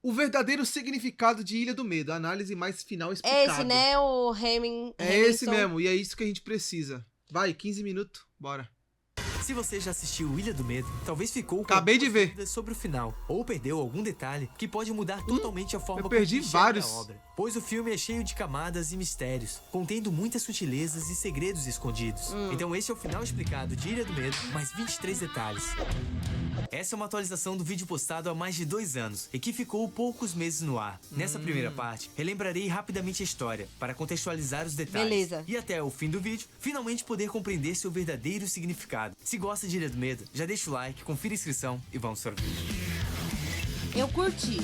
O verdadeiro significado de Ilha do Medo. Análise mais final É esse, explicado. né? O É esse Hamilton. mesmo, e é isso que a gente precisa. Vai, 15 minutos, bora. Se você já assistiu Ilha do Medo, talvez ficou com Acabei de algumas ver. dúvidas sobre o final, ou perdeu algum detalhe que pode mudar totalmente a forma eu perdi como enxerga vários. a obra. Pois o filme é cheio de camadas e mistérios, contendo muitas sutilezas e segredos escondidos. Então esse é o final explicado de Ilha do Medo, mais 23 detalhes. Essa é uma atualização do vídeo postado há mais de 2 anos e que ficou poucos meses no ar. Nessa primeira parte, relembrarei rapidamente a história, para contextualizar os detalhes. Beleza. E até o fim do vídeo, finalmente poder compreender seu verdadeiro significado. Se gosta de Ilha do Medo, já deixa o like, confira a inscrição e vamos para o vídeo. Eu curti.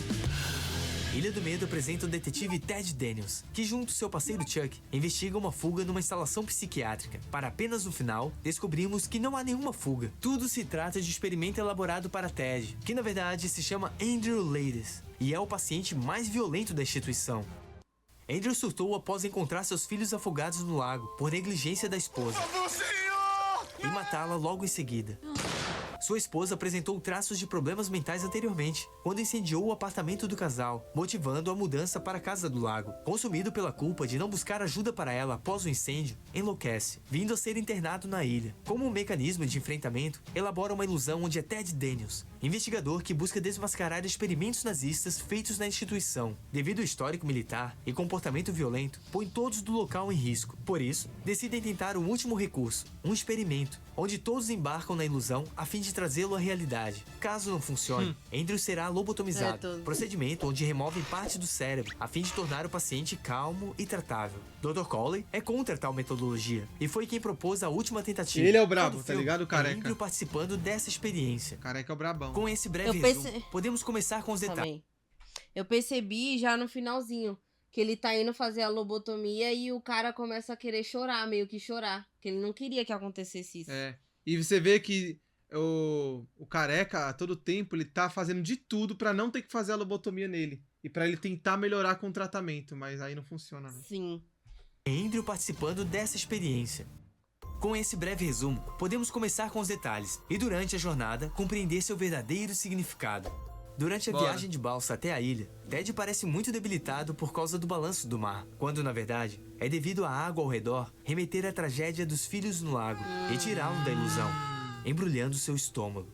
Ilha do Medo apresenta o detetive Ted Daniels, que junto ao seu parceiro Chuck, investiga uma fuga numa instalação psiquiátrica. Para apenas no final, descobrimos que não há nenhuma fuga. Tudo se trata de um experimento elaborado para Ted, que na verdade se chama Andrew Ladies, e é o paciente mais violento da instituição. Andrew surtou após encontrar seus filhos afogados no lago, por negligência da esposa, e matá-la logo em seguida. Sua esposa apresentou traços de problemas mentais anteriormente, quando incendiou o apartamento do casal, motivando a mudança para a casa do lago. Consumido pela culpa de não buscar ajuda para ela após o incêndio, enlouquece, vindo a ser internado na ilha. Como um mecanismo de enfrentamento, elabora uma ilusão onde é Ted Daniels, investigador que busca desmascarar experimentos nazistas feitos na instituição. Devido ao histórico militar e comportamento violento, põe todos do local em risco. Por isso, decidem tentar um último recurso, um experimento, onde todos embarcam na ilusão a fim de trazê-lo à realidade. Caso não funcione, Andrew será lobotomizado, procedimento onde removem parte do cérebro, a fim de tornar o paciente calmo e tratável. Dr. Cawley é contra tal metodologia, e foi quem propôs a última tentativa. Ele é o brabo, Todo tá filme ligado? O careca. é Andrew participando dessa experiência. Careca é o brabão. Com esse breve Eu resumo, pense- podemos começar com os detalhes. Também. Eu percebi já no finalzinho que ele tá indo fazer a lobotomia e o cara começa a querer chorar, meio que chorar. Que ele não queria que acontecesse isso. É. E você vê que o careca, a todo tempo, ele tá fazendo de tudo pra não ter que fazer a lobotomia nele. E pra ele tentar melhorar com o tratamento, mas aí não funciona, né? Sim. Andrew participando dessa experiência. Com esse breve resumo, podemos começar com os detalhes e durante a jornada compreender seu verdadeiro significado. Durante a Bora. viagem de balsa até a ilha, Ted parece muito debilitado por causa do balanço do mar, quando na verdade é devido à água ao redor remeter à tragédia dos filhos no lago e tirá-lo da ilusão, embrulhando seu estômago.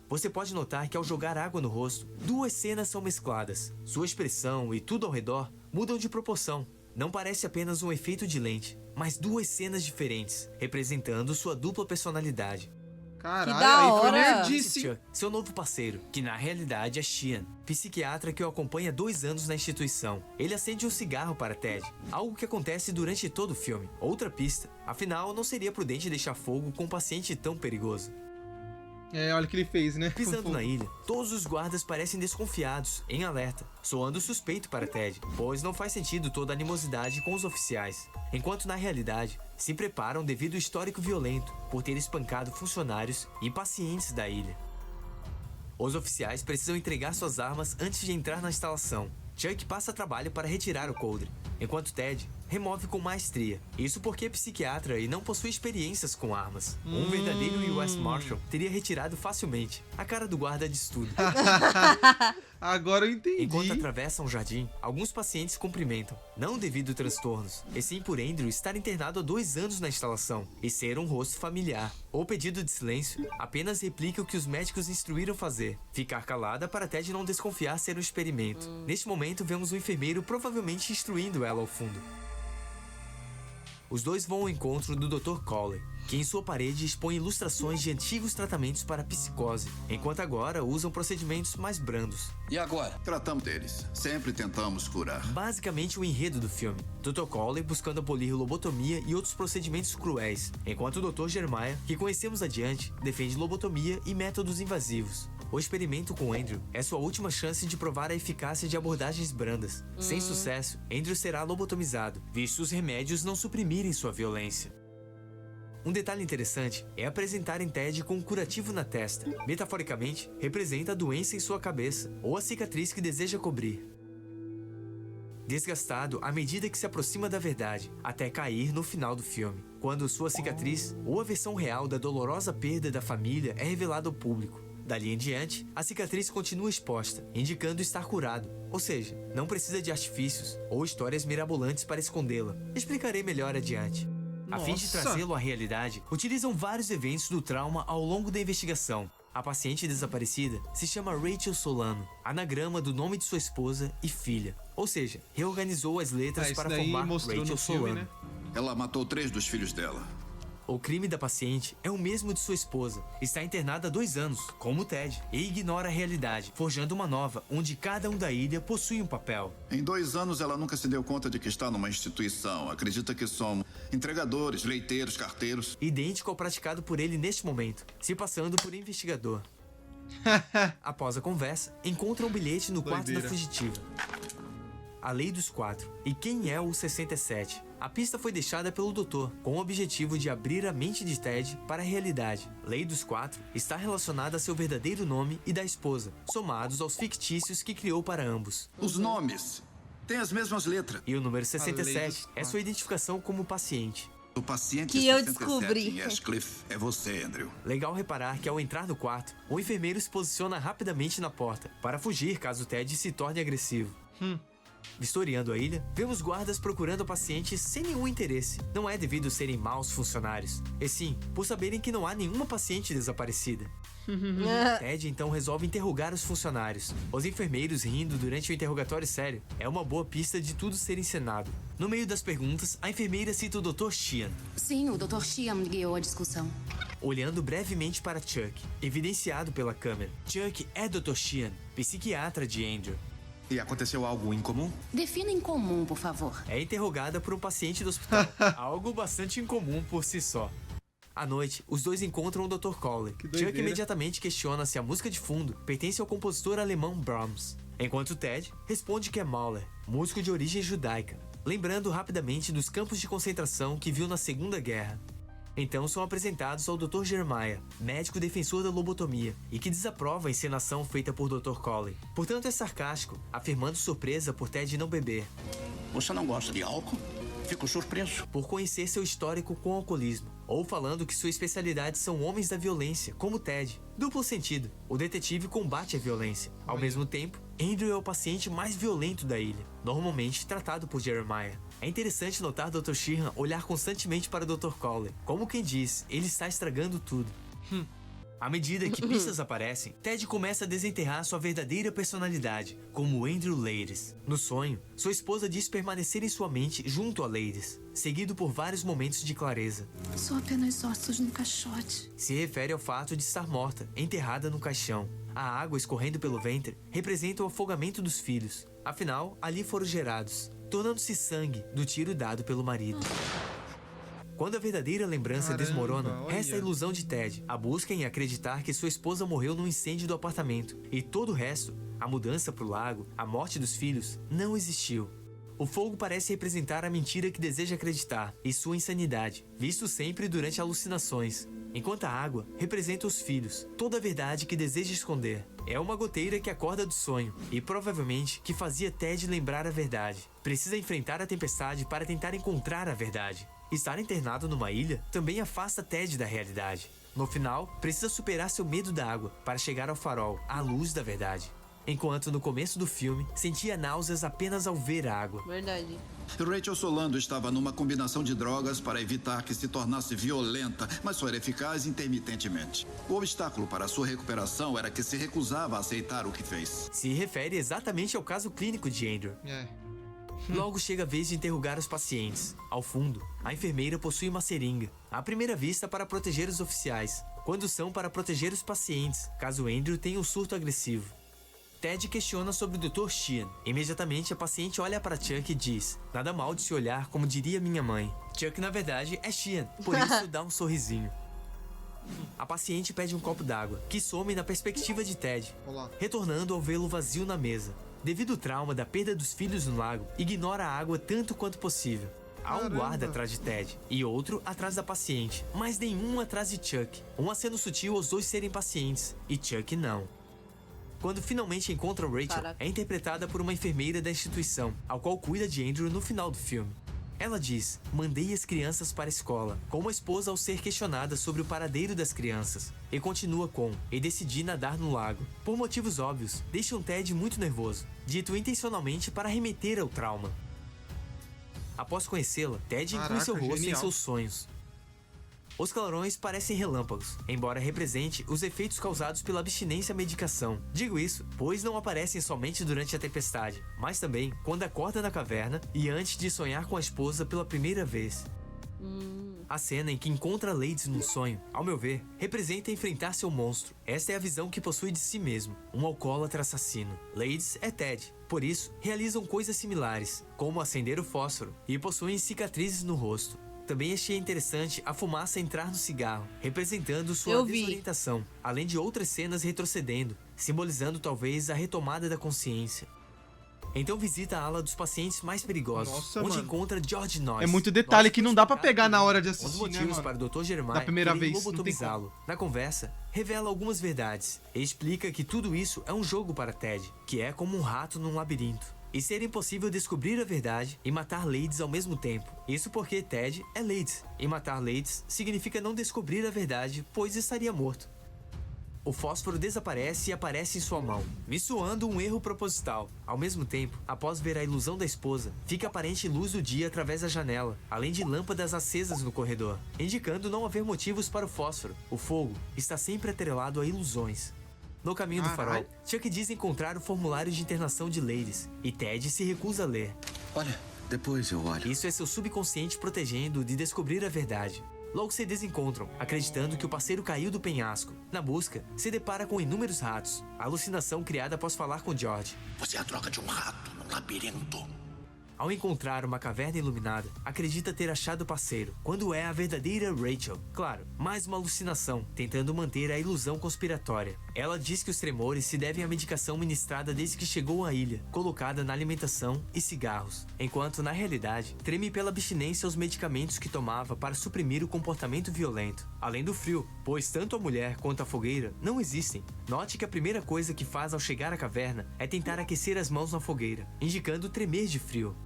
Você pode notar que ao jogar água no rosto, 2 cenas são mescladas. Sua expressão e tudo ao redor mudam de proporção. Não parece apenas um efeito de lente, mas 2 cenas diferentes, representando sua dupla personalidade. Caralho, da aí foi hora. nerdice. Chuck, seu novo parceiro, que na realidade é Sheehan, psiquiatra que o acompanha há 2 anos na instituição. Ele acende um cigarro para Ted, algo que acontece durante todo o filme. Outra pista, afinal não seria prudente deixar fogo com um paciente tão perigoso. É, olha o que ele fez, né? Pisando na ilha, todos os guardas parecem desconfiados, em alerta, soando suspeito para Ted, pois não faz sentido toda a animosidade com os oficiais, enquanto na realidade se preparam devido ao histórico violento por ter espancado funcionários e pacientes da ilha. Os oficiais precisam entregar suas armas antes de entrar na instalação. Chuck passa trabalho para retirar o coldre, enquanto Ted remove com maestria. Isso porque é psiquiatra e não possui experiências com armas. Um verdadeiro US Marshal teria retirado facilmente. A cara do guarda diz tudo. Agora eu entendi. Enquanto atravessam o jardim, alguns pacientes cumprimentam, não devido a transtornos, e sim por Andrew estar internado há 2 anos na instalação e ser um rosto familiar. O pedido de silêncio apenas replica o que os médicos instruíram fazer, ficar calada para Ted não desconfiar ser um experimento. Neste momento, vemos um enfermeiro provavelmente instruindo ela ao fundo. Os dois vão ao encontro do Dr. Cawley, que em sua parede expõe ilustrações de antigos tratamentos para psicose, enquanto agora usam procedimentos mais brandos. E agora? Tratamos deles. Sempre tentamos curar. Basicamente o enredo do filme. Dr. Cawley buscando abolir lobotomia e outros procedimentos cruéis, enquanto o Dr. Jeremiah, que conhecemos adiante, defende lobotomia e métodos invasivos. O experimento com Andrew é sua última chance de provar a eficácia de abordagens brandas. Sem sucesso, Andrew será lobotomizado, visto os remédios não suprimirem sua violência. Um detalhe interessante é apresentarem Ted com um curativo na testa. Metaforicamente, representa a doença em sua cabeça ou a cicatriz que deseja cobrir. Desgastado à medida que se aproxima da verdade, até cair no final do filme, quando sua cicatriz ou a versão real da dolorosa perda da família é revelada ao público. Dali em diante, a cicatriz continua exposta, indicando estar curado. Ou seja, não precisa de artifícios ou histórias mirabolantes para escondê-la. Explicarei melhor adiante. A fim de Nossa. trazê-lo à realidade, utilizam vários eventos do trauma ao longo da investigação. A paciente desaparecida se chama Rachel Solano, anagrama do nome de sua esposa e filha. Ou seja, reorganizou as letras Isso para daí formar mostrou Rachel no filme, Solano. né? Ela matou 3 dos filhos dela. O crime da paciente é o mesmo de sua esposa. Está internada há 2 anos, como Ted, e ignora a realidade, forjando uma nova, onde cada um da ilha possui um papel. Em 2 anos, ela nunca se deu conta de que está numa instituição. Acredita que somos entregadores, leiteiros, carteiros. Idêntico ao praticado por ele neste momento, se passando por investigador. Após a conversa, encontra um bilhete no quarto da Doideira. fugitiva. A Lei dos 4. E quem é o 67? A pista foi deixada pelo doutor, com o objetivo de abrir a mente de Ted para a realidade. Lei dos 4 está relacionada a seu verdadeiro nome e da esposa, somados aos fictícios que criou para ambos. Os nomes têm as mesmas letras. E o número Lei 67 dos é sua identificação como paciente. O paciente Que eu 67 descobri. em Ashcliffe é você, Andrew. Legal reparar que ao entrar no quarto, o enfermeiro se posiciona rapidamente na porta, para fugir caso Ted se torne agressivo. Vistoriando a ilha, vemos guardas procurando a paciente sem nenhum interesse. Não é devido serem maus funcionários, e sim por saberem que não há nenhuma paciente desaparecida. Ted então resolve interrogar os funcionários. Os enfermeiros rindo durante o interrogatório sério é uma boa pista de tudo ser encenado. No meio das perguntas, a enfermeira cita o Dr. Sheehan, Sim, o Dr. Sheehan guiou a discussão. olhando brevemente para Chuck, evidenciado pela câmera. Chuck é Dr. Sheehan, psiquiatra de Andrew. E aconteceu algo incomum? Defina em comum, por favor. É interrogada por um paciente do hospital, algo bastante incomum por si só. À noite, os dois encontram o Dr. Cowley. doideira. Chuck imediatamente questiona se a música de fundo pertence ao compositor alemão Brahms, enquanto Ted responde que é Mahler, músico de origem judaica, lembrando rapidamente dos campos de concentração que viu na Segunda Guerra. Então são apresentados ao Dr. Jeremiah, médico defensor da lobotomia, e que desaprova a encenação feita por Dr. Cowley. Portanto, é sarcástico, afirmando surpresa por Ted não beber, Você não gosta de álcool? Fico surpreso. por conhecer seu histórico com alcoolismo, ou falando que sua especialidade são homens da violência, como Ted. Duplo sentido, o detetive combate a violência. Ao mesmo tempo, Andrew é o paciente mais violento da ilha, normalmente tratado por Jeremiah. É interessante notar Dr. Sheehan olhar constantemente para Dr. Cowley, como quem diz, ele está estragando tudo. À medida que pistas aparecem, Ted começa a desenterrar sua verdadeira personalidade, como Andrew Ladies. No sonho, sua esposa diz permanecer em sua mente junto a Ladies, seguido por vários momentos de clareza. Sou apenas ossos no caixote. Se refere ao fato de estar morta, enterrada no caixão. A água escorrendo pelo ventre representa o afogamento dos filhos. Afinal, ali foram gerados, tornando-se sangue do tiro dado pelo marido. Quando a verdadeira lembrança Caramba, desmorona, olha. resta a ilusão de Ted, a busca em acreditar que sua esposa morreu no incêndio do apartamento. E todo o resto, a mudança pro lago, a morte dos filhos, não existiu. O fogo parece representar a mentira que deseja acreditar e sua insanidade, visto sempre durante alucinações. Enquanto a água representa os filhos, toda a verdade que deseja esconder. É uma goteira que acorda do sonho e provavelmente que fazia Ted lembrar a verdade. Precisa enfrentar a tempestade para tentar encontrar a verdade. Estar internado numa ilha também afasta Ted da realidade. No final, precisa superar seu medo da água para chegar ao farol, à luz da verdade. Enquanto no começo do filme, sentia náuseas apenas ao ver a água. Verdade. Rachel Solano estava numa combinação de drogas para evitar que se tornasse violenta, mas só era eficaz intermitentemente. O obstáculo para sua recuperação era que se recusava a aceitar o que fez. Se refere exatamente ao caso clínico de Andrew. É. Logo chega a vez de interrogar os pacientes. Ao fundo, a enfermeira possui uma seringa, à primeira vista para proteger os oficiais, quando são para proteger os pacientes, caso Andrew tenha um surto agressivo. Ted questiona sobre o Dr. Sheehan. Imediatamente a paciente olha para Chuck e diz: nada mal de se olhar, como diria minha mãe. Chuck na verdade é Sheehan, por isso dá um sorrisinho. A paciente pede um copo d'água, que some na perspectiva de Ted, Olá. retornando ao vê-lo vazio na mesa. Devido ao trauma da perda dos filhos no lago, ignora a água tanto quanto possível. Há um Caramba. guarda atrás de Ted e outro atrás da paciente, mas nenhum atrás de Chuck. Um aceno sutil aos dois serem pacientes, e Chuck não. Quando finalmente encontram Rachel, Caraca. é interpretada por uma enfermeira da instituição, ao qual cuida de Andrew no final do filme. Ela diz: mandei as crianças para a escola, como a esposa ao ser questionada sobre o paradeiro das crianças. E continua com: e decidi nadar no lago. Por motivos óbvios, deixam Ted muito nervoso, dito intencionalmente para remeter ao trauma. Após conhecê-la, Ted inclui seu rosto em seus sonhos. Os clarões parecem relâmpagos, embora represente os efeitos causados pela abstinência à medicação. Digo isso, pois não aparecem somente durante a tempestade, mas também quando acorda na caverna e antes de sonhar com a esposa pela primeira vez. A cena em que encontra Lades num sonho, ao meu ver, representa enfrentar seu monstro. Esta é a visão que possui de si mesmo, um alcoólatra assassino. Lades é Ted, por isso, realizam coisas similares, como acender o fósforo, e possuem cicatrizes no rosto. Também achei interessante a fumaça entrar no cigarro, representando sua desorientação, além de outras cenas retrocedendo, simbolizando talvez a retomada da consciência. Então visita a ala dos pacientes mais perigosos, Nossa, onde mano. encontra George Noyce. É muito detalhe que não dá pra explicado pegar na hora de um dos assistir, né, motivos mano? para o Dr. Jeremiah Da primeira querer vez, não tem lobotomizá-lo. Na conversa, revela algumas verdades e explica que tudo isso é um jogo para Ted, que é como um rato num labirinto. E ser impossível descobrir a verdade e matar Lades ao mesmo tempo. Isso porque Ted é Lades, e matar Lades significa não descobrir a verdade, pois estaria morto. O fósforo desaparece e aparece em sua mão, me soando um erro proposital. Ao mesmo tempo, após ver a ilusão da esposa, fica aparente luz do dia através da janela, além de lâmpadas acesas no corredor, indicando não haver motivos para o fósforo. O fogo está sempre atrelado a ilusões. No caminho do farol, Chuck diz encontrar o formulário de internação de Lades, e Ted se recusa a ler. Olha, depois eu olho. Isso é seu subconsciente protegendo de descobrir a verdade. Logo se desencontram, acreditando que o parceiro caiu do penhasco. Na busca, se depara com inúmeros ratos, a alucinação criada após falar com George. Você é a droga de um rato num labirinto. Ao encontrar uma caverna iluminada, acredita ter achado o parceiro, quando é a verdadeira Rachel. Claro, mais uma alucinação, tentando manter a ilusão conspiratória. Ela diz que os tremores se devem à medicação ministrada desde que chegou à ilha, colocada na alimentação e cigarros, enquanto, na realidade, treme pela abstinência aos medicamentos que tomava para suprimir o comportamento violento. Além do frio, pois tanto a mulher quanto a fogueira não existem. Note que a primeira coisa que faz ao chegar à caverna é tentar aquecer as mãos na fogueira, indicando tremer de frio.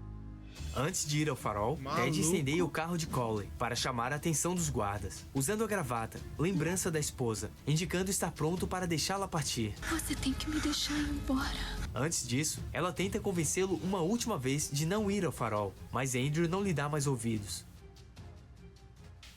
Antes de ir ao farol, Ted incendeia o carro de Cawley para chamar a atenção dos guardas, usando a gravata, lembrança da esposa, indicando estar pronto para deixá-la partir. Você tem que me deixar ir embora. Antes disso, ela tenta convencê-lo uma última vez de não ir ao farol, mas Andrew não lhe dá mais ouvidos.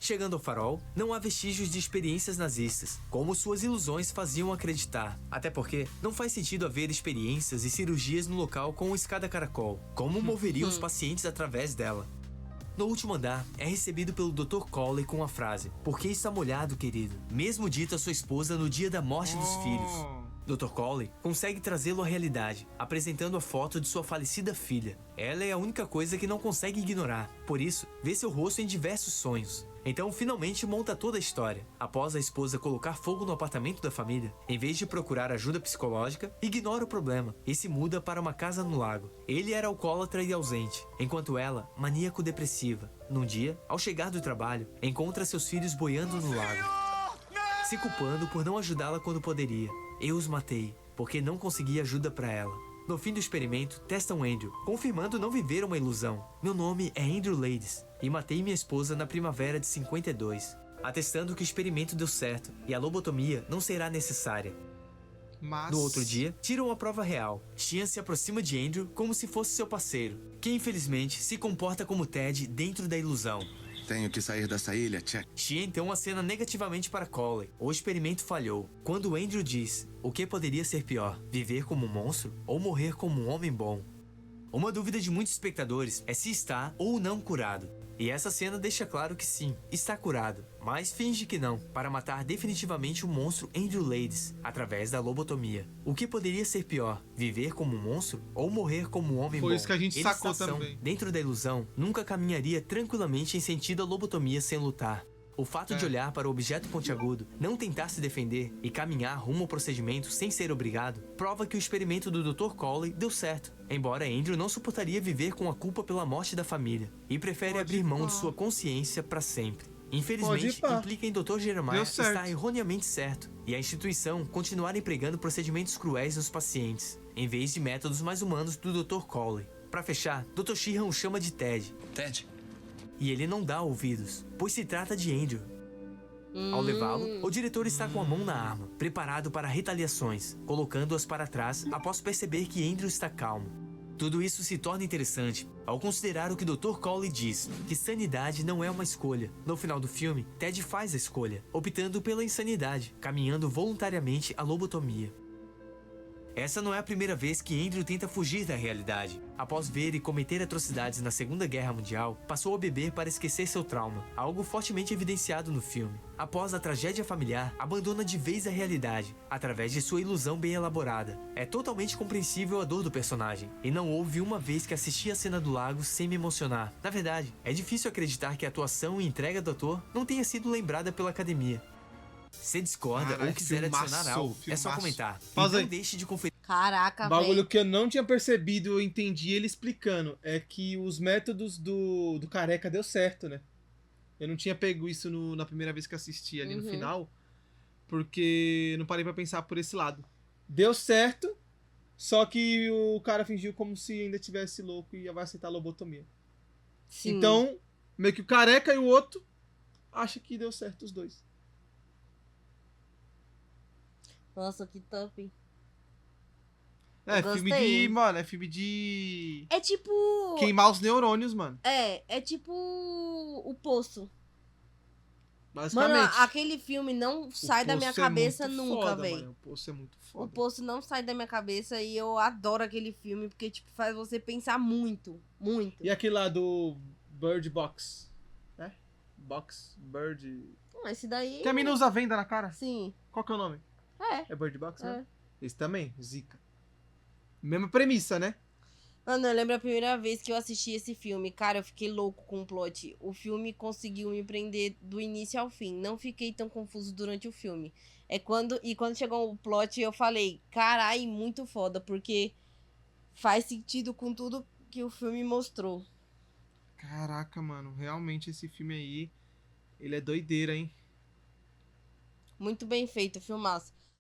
Chegando ao farol, não há vestígios de experiências nazistas, como suas ilusões faziam acreditar. Até porque não faz sentido haver experiências e cirurgias no local com uma escada caracol, como moveria os pacientes através dela. No último andar, é recebido pelo Dr. Cawley com a frase: "Por que está molhado, querido?", mesmo dito à sua esposa no dia da morte dos filhos. Dr. Cawley consegue trazê-lo à realidade, apresentando a foto de sua falecida filha. Ela é a única coisa que não consegue ignorar, por isso, vê seu rosto em diversos sonhos. Então, finalmente monta toda a história. Após a esposa colocar fogo no apartamento da família, em vez de procurar ajuda psicológica, ignora o problema e se muda para uma casa no lago. Ele era alcoólatra e ausente, enquanto ela, maníaco-depressiva. Num dia, ao chegar do trabalho, encontra seus filhos boiando no lago, se culpando por não ajudá-la quando poderia. Eu os matei, porque não consegui ajuda para ela. No fim do experimento, testam Andrew, confirmando não viver uma ilusão. Meu nome é Andrew Lades, e matei minha esposa na primavera de 52, atestando que o experimento deu certo e a lobotomia não será necessária. No outro dia, tiram a prova real. Sheehan se aproxima de Andrew como se fosse seu parceiro, que infelizmente se comporta como Ted dentro da ilusão. Tenho que sair dessa ilha, Chuck. Sheehan então acena negativamente para Cawley. O experimento falhou. Quando Andrew diz: o que poderia ser pior, viver como um monstro ou morrer como um homem bom? Uma dúvida de muitos espectadores é se está ou não curado. E essa cena deixa claro que sim, está curado, mas finge que não, para matar definitivamente o monstro Andrew Lades, através da lobotomia. O que poderia ser pior, viver como um monstro ou morrer como um homem bom? Foi isso que a gente sacou Estação, também. dentro da ilusão, nunca caminharia tranquilamente em sentido à lobotomia sem lutar. O fato de olhar para o objeto pontiagudo, não tentar se defender e caminhar rumo ao procedimento sem ser obrigado, prova que o experimento do Dr. Cawley deu certo. Embora Andrew não suportaria viver com a culpa pela morte da família e prefere abrir mão de sua consciência para sempre. Infelizmente, implica em Dr. Jeremiah estar erroneamente certo e a instituição continuar empregando procedimentos cruéis nos pacientes, em vez de métodos mais humanos do Dr. Cawley. Para fechar, Dr. Sheehan o chama de Ted. Ted, E ele não dá ouvidos, pois se trata de Andrew. Ao levá-lo, o diretor está com a mão na arma, preparado para retaliações, colocando-as para trás após perceber que Andrew está calmo. Tudo isso se torna interessante ao considerar o que Dr. Cawley diz, que sanidade não é uma escolha. No final do filme, Ted faz a escolha, optando pela insanidade, caminhando voluntariamente à lobotomia. Essa não é a primeira vez que Andrew tenta fugir da realidade. Após ver e cometer atrocidades na Segunda Guerra Mundial, passou a beber para esquecer seu trauma, algo fortemente evidenciado no filme. Após a tragédia familiar, abandona de vez a realidade, através de sua ilusão bem elaborada. É totalmente compreensível a dor do personagem, e não houve uma vez que assisti a cena do lago sem me emocionar. Na verdade, é difícil acreditar que a atuação e entrega do ator não tenha sido lembrada pela academia. Se discorda Caralho, ou quiser adicionar filmaço, algo, é só filmaço. comentar. Pausa Então aí. deixe de conferir. Caraca, Bagulho velho. que eu não tinha percebido, eu entendi ele explicando, é que os métodos do Careca deu certo, né? Eu não tinha pego isso na primeira vez que assisti ali no final, porque eu não parei pra pensar por esse lado. Deu certo, só que o cara fingiu como se ainda tivesse louco e vai aceitar a lobotomia. Sim. Então, meio que o Careca e o outro acham que deu certo os dois. Nossa, que top. É, Eu filme gostei. de... Mano, é filme de... É tipo... queimar os neurônios, mano. É tipo o Poço. Mano, Basicamente. aquele filme não sai da minha Poço é cabeça muito nunca, foda, velho. mano. O Poço é muito O foda. Poço não sai da minha cabeça e eu adoro aquele filme porque, tipo, faz você pensar muito, muito. E aquele lá do Bird Box, né? Bird... Esse daí... Que a mina usa venda na cara. Sim. Qual que é o nome? É. É Bird Box, né? É. Esse também, Zika. Mesma premissa, né? Mano, eu lembro a primeira vez que eu assisti esse filme. Cara, eu fiquei louco com o plot. O filme conseguiu me prender do início ao fim. Não fiquei tão confuso durante o filme. Quando chegou o plot, eu falei, carai, muito foda, porque faz sentido com tudo que o filme mostrou. Caraca, mano. Realmente esse filme aí, ele é doideira, hein? Muito bem feito, filmaço.